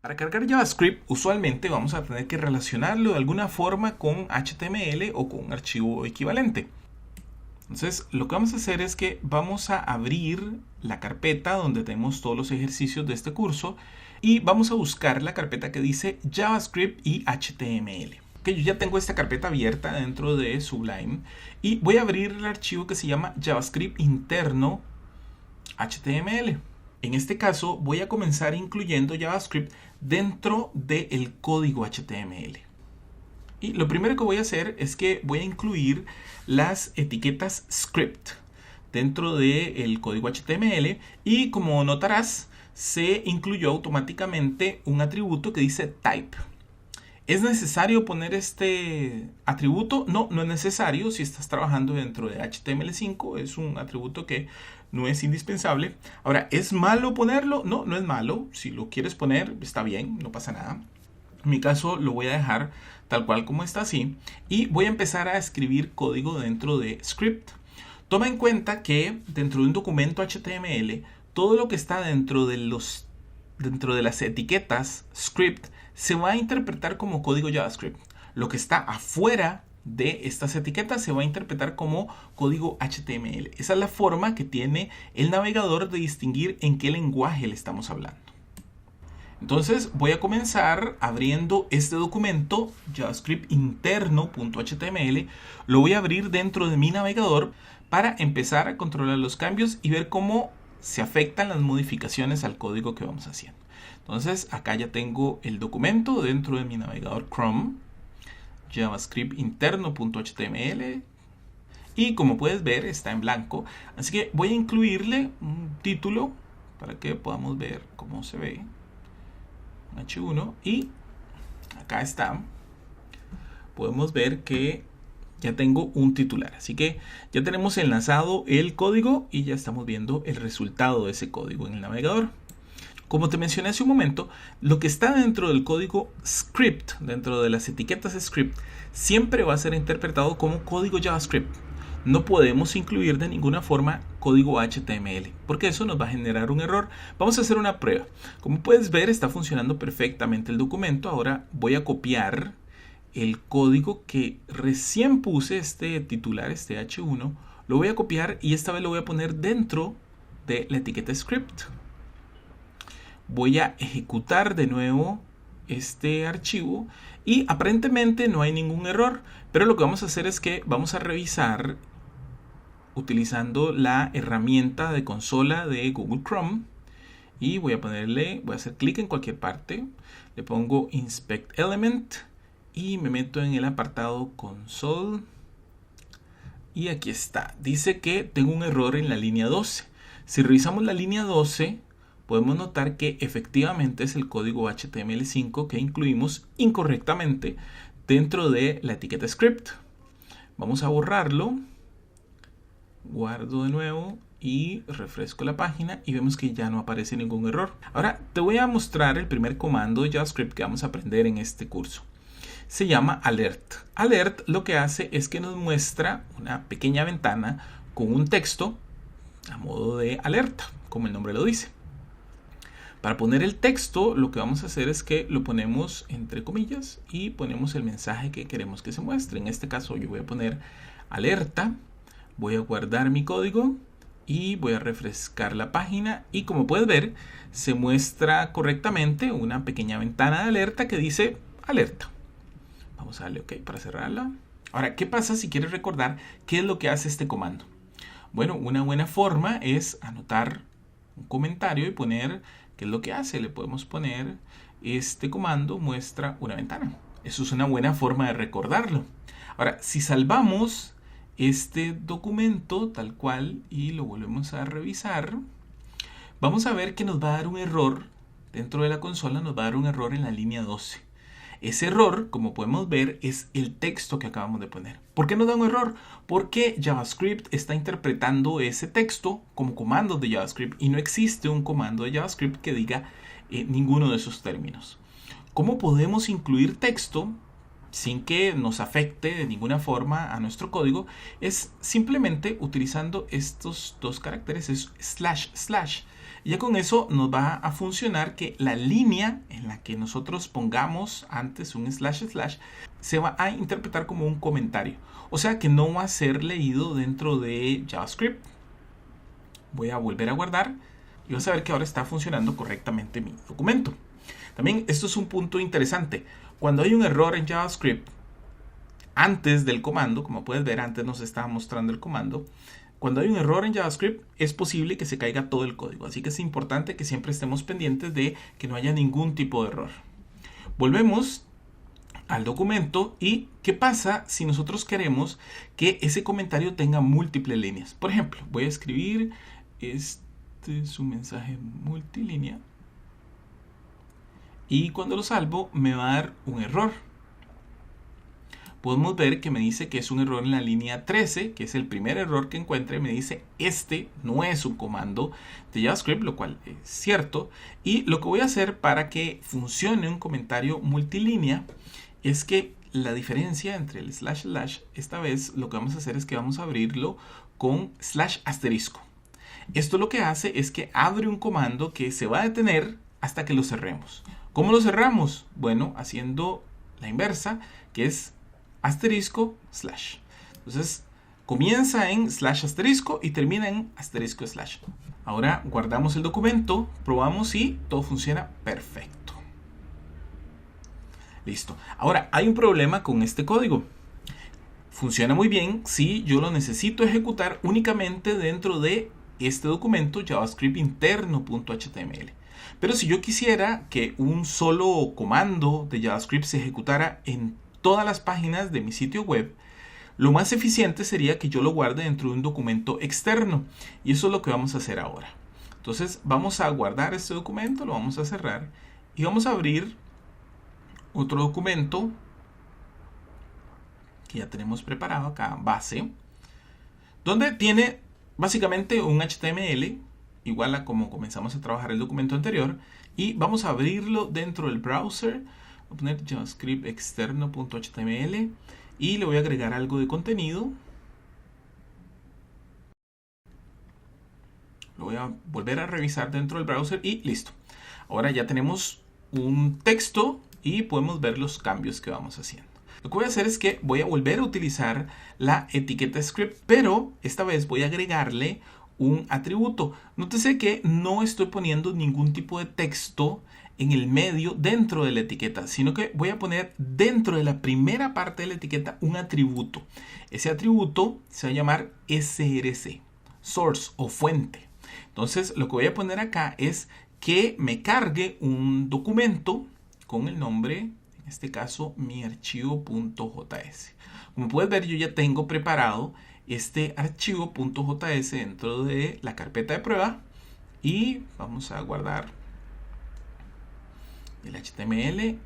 Para cargar JavaScript, usualmente vamos a tener que relacionarlo de alguna forma con HTML o con un archivo equivalente. Entonces, lo que vamos a hacer es que vamos a abrir la carpeta donde tenemos todos los ejercicios de este curso y vamos a buscar la carpeta que dice JavaScript y HTML. Yo ya tengo esta carpeta abierta dentro de Sublime y voy a abrir el archivo que se llama JavaScript interno HTML. En este caso voy a comenzar incluyendo JavaScript dentro del código HTML. Y lo primero que voy a hacer es que voy a incluir las etiquetas script dentro del código HTML y como notarás se incluyó automáticamente un atributo que dice type. ¿Es necesario poner este atributo? No, no es necesario si estás trabajando dentro de HTML5. Es un atributo que no es indispensable. Ahora, ¿es malo ponerlo? No, no es malo. Si lo quieres poner, está bien, no pasa nada. En mi caso lo voy a dejar tal cual como está así. Y voy a empezar a escribir código dentro de script. Toma en cuenta que dentro de un documento HTML, todo lo que está dentro de las etiquetas script se va a interpretar como código JavaScript. Lo que está afuera de estas etiquetas se va a interpretar como código HTML. Esa es la forma que tiene el navegador de distinguir en qué lenguaje le estamos hablando. Entonces voy a comenzar abriendo este documento JavaScript interno.html. Lo voy a abrir dentro de mi navegador para empezar a controlar los cambios y ver cómo se afectan las modificaciones al código que vamos haciendo. Entonces acá ya tengo el documento dentro de mi navegador Chrome, JavaScript interno.html, y como puedes ver está en blanco, así que voy a incluirle un título para que podamos ver cómo se ve. H1 y acá está. Podemos ver que ya tengo un titular, así que ya tenemos enlazado el código y ya estamos viendo el resultado de ese código en el navegador. Como te mencioné hace un momento, lo que está dentro del código script, dentro de las etiquetas script, siempre va a ser interpretado como código JavaScript. No podemos incluir de ninguna forma código HTML, porque eso nos va a generar un error. Vamos a hacer una prueba. Como puedes ver, está funcionando perfectamente el documento. Ahora voy a copiar el código que recién puse, este titular, este H1. Lo voy a copiar y esta vez lo voy a poner dentro de la etiqueta script. Voy a ejecutar de nuevo este archivo y aparentemente no hay ningún error, pero lo que vamos a hacer es que vamos a revisar utilizando la herramienta de consola de Google Chrome y voy a hacer clic en cualquier parte, le pongo Inspect Element y me meto en el apartado Console y aquí está, dice que tengo un error en la línea 12. Si revisamos la línea 12 podemos notar que efectivamente es el código HTML5 que incluimos incorrectamente dentro de la etiqueta script. Vamos a borrarlo, guardo de nuevo y refresco la página y vemos que ya no aparece ningún error. Ahora te voy a mostrar el primer comando de JavaScript que vamos a aprender en este curso. Se llama alert. Alert lo que hace es que nos muestra una pequeña ventana con un texto a modo de alerta, como el nombre lo dice. Para poner el texto, lo que vamos a hacer es que lo ponemos entre comillas y ponemos el mensaje que queremos que se muestre. En este caso yo voy a poner alerta, voy a guardar mi código y voy a refrescar la página y como puedes ver se muestra correctamente una pequeña ventana de alerta que dice alerta. Vamos a darle OK para cerrarla. Ahora, ¿qué pasa si quieres recordar qué es lo que hace este comando? Bueno, una buena forma es anotar un comentario y poner qué es lo que hace. Le podemos poner este comando muestra una ventana. Eso es una buena forma de recordarlo. Ahora, si salvamos este documento tal cual y lo volvemos a revisar, vamos a ver que nos va a dar un error dentro de la consola, nos va a dar un error en la línea 12. Ese error, como podemos ver, es el texto que acabamos de poner. ¿Por qué nos da un error? Porque JavaScript está interpretando ese texto como comandos de JavaScript y no existe un comando de JavaScript que diga ninguno de esos términos. ¿Cómo podemos incluir texto sin que nos afecte de ninguna forma a nuestro código? Es simplemente utilizando estos dos caracteres, es // Y ya con eso nos va a funcionar que la línea en la que nosotros pongamos antes un slash se va a interpretar como un comentario. O sea que no va a ser leído dentro de JavaScript. Voy a volver a guardar y vas a ver que ahora está funcionando correctamente mi documento. También esto es un punto interesante. Cuando hay un error en JavaScript, antes del comando, como puedes ver, antes nos estaba mostrando el comando. Cuando hay un error en JavaScript, es posible que se caiga todo el código. Así que es importante que siempre estemos pendientes de que no haya ningún tipo de error. Volvemos al documento y ¿qué pasa si nosotros queremos que ese comentario tenga múltiples líneas? Por ejemplo, voy a escribir, este es un mensaje multilínea y cuando lo salvo me va a dar un error. Podemos ver que me dice que es un error en la línea 13, que es el primer error que encuentre. Me dice, este no es un comando de JavaScript, lo cual es cierto. Y lo que voy a hacer para que funcione un comentario multilínea es que la diferencia entre el slash, esta vez lo que vamos a hacer es que vamos a abrirlo con slash asterisco. Esto lo que hace es que abre un comando que se va a detener hasta que lo cerremos. ¿Cómo lo cerramos? Bueno, haciendo la inversa, que es asterisco slash. Entonces comienza en slash asterisco y termina en asterisco slash. Ahora guardamos el documento, probamos y todo funciona perfecto. Listo. Ahora hay un problema con este código. Funciona muy bien si yo lo necesito ejecutar únicamente dentro de este documento JavaScript interno.html. Pero si yo quisiera que un solo comando de JavaScript se ejecutara en todas las páginas de mi sitio web, lo más eficiente sería que yo lo guarde dentro de un documento externo. Y eso es lo que vamos a hacer ahora. Entonces vamos a guardar este documento, lo vamos a cerrar y vamos a abrir otro documento que ya tenemos preparado acá, base, donde tiene básicamente un HTML, igual a como comenzamos a trabajar el documento anterior, y vamos a abrirlo dentro del browser. Voy a poner JavaScript externo.html y le voy a agregar algo de contenido. Lo voy a volver a revisar dentro del browser y listo. Ahora ya tenemos un texto y podemos ver los cambios que vamos haciendo. Lo que voy a hacer es que voy a volver a utilizar la etiqueta script, pero esta vez voy a agregarle un atributo. Nótese que no estoy poniendo ningún tipo de texto en el medio dentro de la etiqueta, sino que voy a poner dentro de la primera parte de la etiqueta un atributo. Ese atributo se va a llamar src, source o fuente. Entonces lo que voy a poner acá es que me cargue un documento con el nombre, en este caso mi archivo.js. Como puedes ver, yo ya tengo preparado este archivo.js dentro de la carpeta de prueba y vamos a guardar el HTML.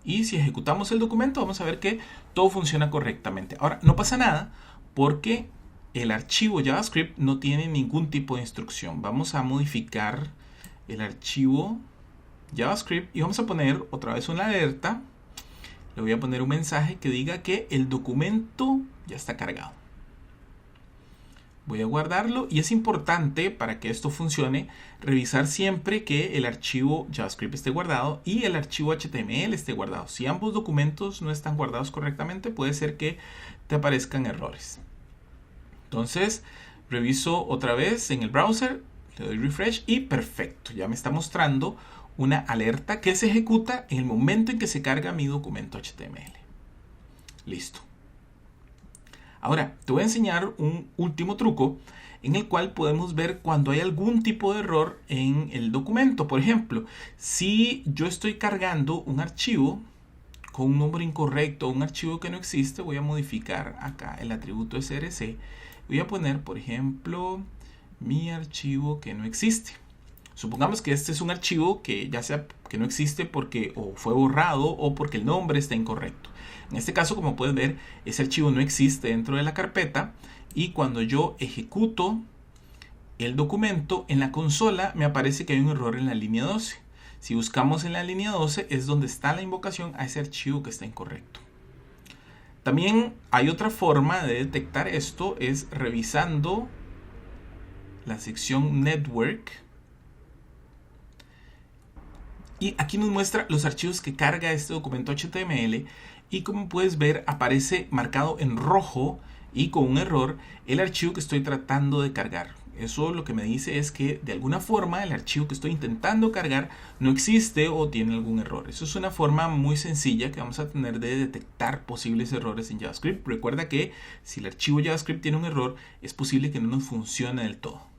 Y si ejecutamos el documento vamos a ver que todo funciona correctamente. Ahora no pasa nada porque el archivo JavaScript no tiene ningún tipo de instrucción. Vamos a modificar el archivo JavaScript y vamos a poner otra vez una alerta. Le voy a poner un mensaje que diga que el documento ya está cargado. Voy a guardarlo y es importante para que esto funcione revisar siempre que el archivo JavaScript esté guardado y el archivo HTML esté guardado. Si ambos documentos no están guardados correctamente, puede ser que te aparezcan errores. Entonces, reviso otra vez en el browser, le doy refresh y perfecto. Ya me está mostrando una alerta que se ejecuta en el momento en que se carga mi documento HTML. Listo. Ahora, te voy a enseñar un último truco en el cual podemos ver cuando hay algún tipo de error en el documento. Por ejemplo, si yo estoy cargando un archivo con un nombre incorrecto o un archivo que no existe, voy a modificar acá el atributo src. Voy a poner, por ejemplo, mi archivo que no existe. Supongamos que este es un archivo que ya sea que no existe porque o fue borrado o porque el nombre está incorrecto. En este caso, como puedes ver, ese archivo no existe dentro de la carpeta y cuando yo ejecuto el documento en la consola me aparece que hay un error en la línea 12. Si buscamos en la línea 12 es donde está la invocación a ese archivo que está incorrecto. También hay otra forma de detectar esto, es revisando la sección Network. Y aquí nos muestra los archivos que carga este documento HTML. Y como puedes ver, aparece marcado en rojo y con un error el archivo que estoy tratando de cargar. Eso lo que me dice es que de alguna forma el archivo que estoy intentando cargar no existe o tiene algún error. Eso es una forma muy sencilla que vamos a tener de detectar posibles errores en JavaScript. Recuerda que si el archivo JavaScript tiene un error, es posible que no nos funcione del todo.